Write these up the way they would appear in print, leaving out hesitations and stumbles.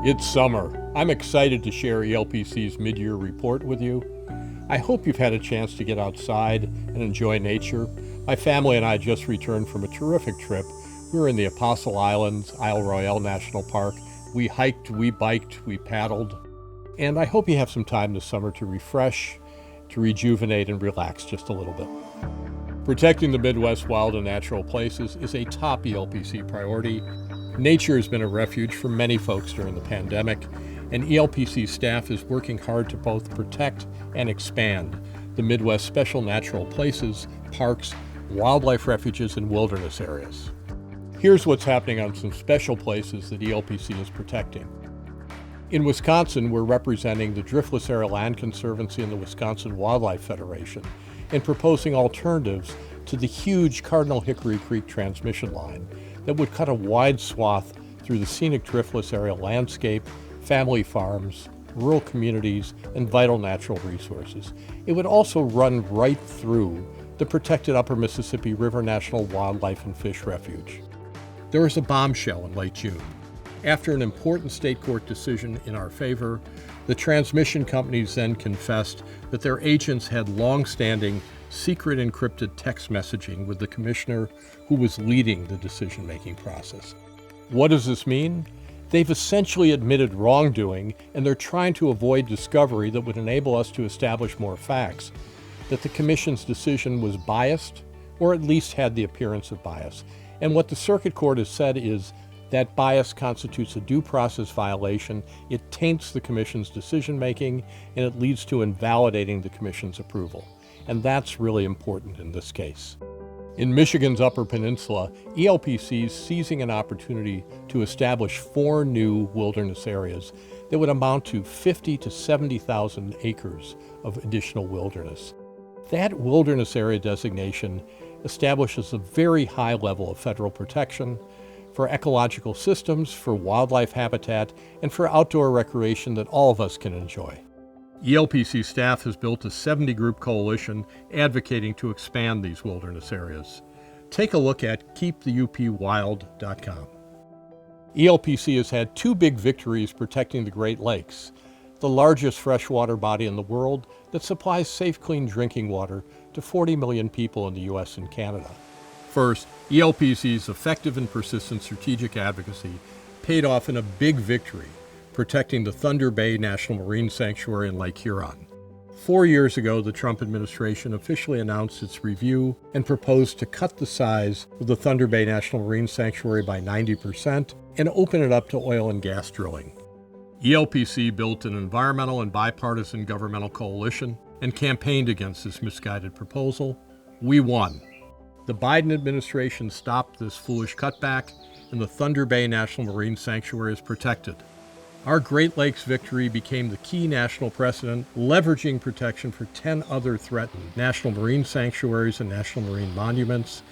It's summer. I'm excited to share ELPC's mid-year report with you. I hope you've had a chance to get outside and enjoy nature. My family and I just returned from a terrific trip. We were in the Apostle Islands, Isle Royale National Park. We hiked, we biked, we paddled. And I hope you have some time this summer to refresh, to rejuvenate and relax just a little bit. Protecting the Midwest wild and natural places is a top ELPC priority. Nature has been a refuge for many folks during the pandemic, and ELPC staff is working hard to both protect and expand the Midwest special natural places, parks, wildlife refuges, and wilderness areas. Here's what's happening on some special places that ELPC is protecting. In Wisconsin, we're representing the Driftless Area Land Conservancy and the Wisconsin Wildlife Federation and proposing alternatives to the huge Cardinal Hickory Creek transmission line that would cut a wide swath through the scenic driftless area landscape, family farms, rural communities, and vital natural resources. It would also run right through the protected Upper Mississippi River National Wildlife and Fish Refuge. There was a bombshell in late June. After an important state court decision in our favor, the transmission companies then confessed that their agents had long-standing secret encrypted text messaging with the commissioner who was leading the decision-making process. What does this mean? They've essentially admitted wrongdoing, and they're trying to avoid discovery that would enable us to establish more facts, that the commission's decision was biased, or at least had the appearance of bias. And what the circuit court has said is that bias constitutes a due process violation, it taints the commission's decision-making, and it leads to invalidating the commission's approval. And that's really important in this case. In Michigan's Upper Peninsula, ELPC is seizing an opportunity to establish 4 new wilderness areas that would amount to 50 to 70,000 acres of additional wilderness. That wilderness area designation establishes a very high level of federal protection for ecological systems, for wildlife habitat, and for outdoor recreation that all of us can enjoy. ELPC staff has built a 70-group coalition advocating to expand these wilderness areas. Take a look at keeptheupwild.com. ELPC has had 2 big victories protecting the Great Lakes, the largest freshwater body in the world that supplies safe, clean drinking water to 40 million people in the U.S. and Canada. First, ELPC's effective and persistent strategic advocacy paid off in a big victory, protecting the Thunder Bay National Marine Sanctuary in Lake Huron. 4 years ago, the Trump administration officially announced its review and proposed to cut the size of the Thunder Bay National Marine Sanctuary by 90% and open it up to oil and gas drilling. ELPC built an environmental and bipartisan governmental coalition and campaigned against this misguided proposal. We won. The Biden administration stopped this foolish cutback, and the Thunder Bay National Marine Sanctuary is protected. Our Great Lakes victory became the key national precedent, leveraging protection for 10 other threatened national marine sanctuaries and national marine monuments.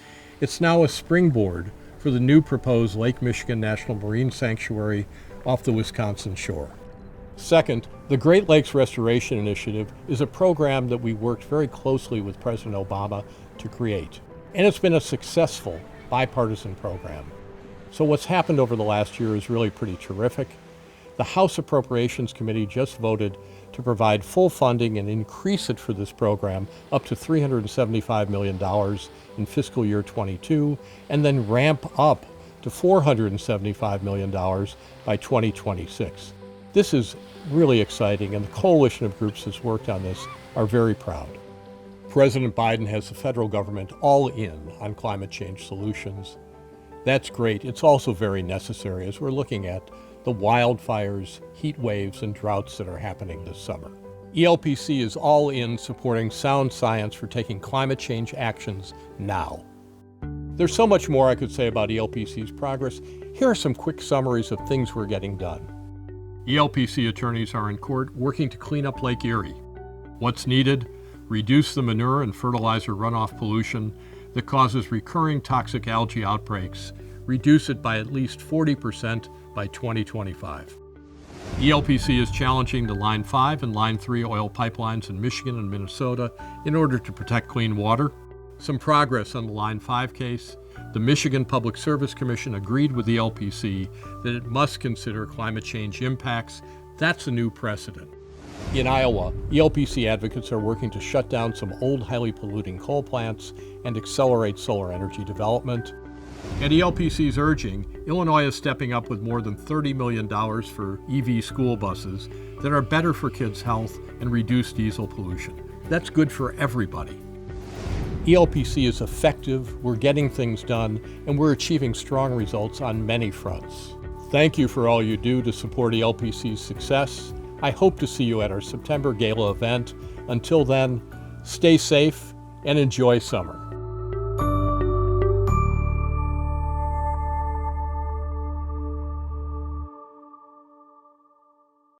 It's now a springboard for the new proposed Lake Michigan National Marine Sanctuary off the Wisconsin shore. Second, the Great Lakes Restoration Initiative is a program that we worked very closely with President Obama to create. And it's been a successful bipartisan program. So what's happened over the last year is really pretty terrific. The House Appropriations Committee just voted to provide full funding and increase it for this program up to $375 million in fiscal year 22, and then ramp up to $475 million by 2026. This is really exciting, and the coalition of groups that's worked on this are very proud. President Biden has the federal government all in on climate change solutions. That's great. It's also very necessary as we're looking at the wildfires, heat waves, and droughts that are happening this summer. ELPC is all in supporting sound science for taking climate change actions now. There's so much more I could say about ELPC's progress. Here are some quick summaries of things we're getting done. ELPC attorneys are in court working to clean up Lake Erie. What's needed? Reduce the manure and fertilizer runoff pollution that causes recurring toxic algae outbreaks, reduce it by at least 40% by 2025. ELPC is challenging the Line 5 and Line 3 oil pipelines in Michigan and Minnesota in order to protect clean water. Some progress on the Line 5 case. The Michigan Public Service Commission agreed with the ELPC that it must consider climate change impacts. That's a new precedent. In Iowa, ELPC advocates are working to shut down some old, highly polluting coal plants and accelerate solar energy development. At ELPC's urging, Illinois is stepping up with more than $30 million for EV school buses that are better for kids' health and reduce diesel pollution. That's good for everybody. ELPC is effective, we're getting things done, and we're achieving strong results on many fronts. Thank you for all you do to support ELPC's success. I hope to see you at our September Gala event. Until then, stay safe and enjoy summer.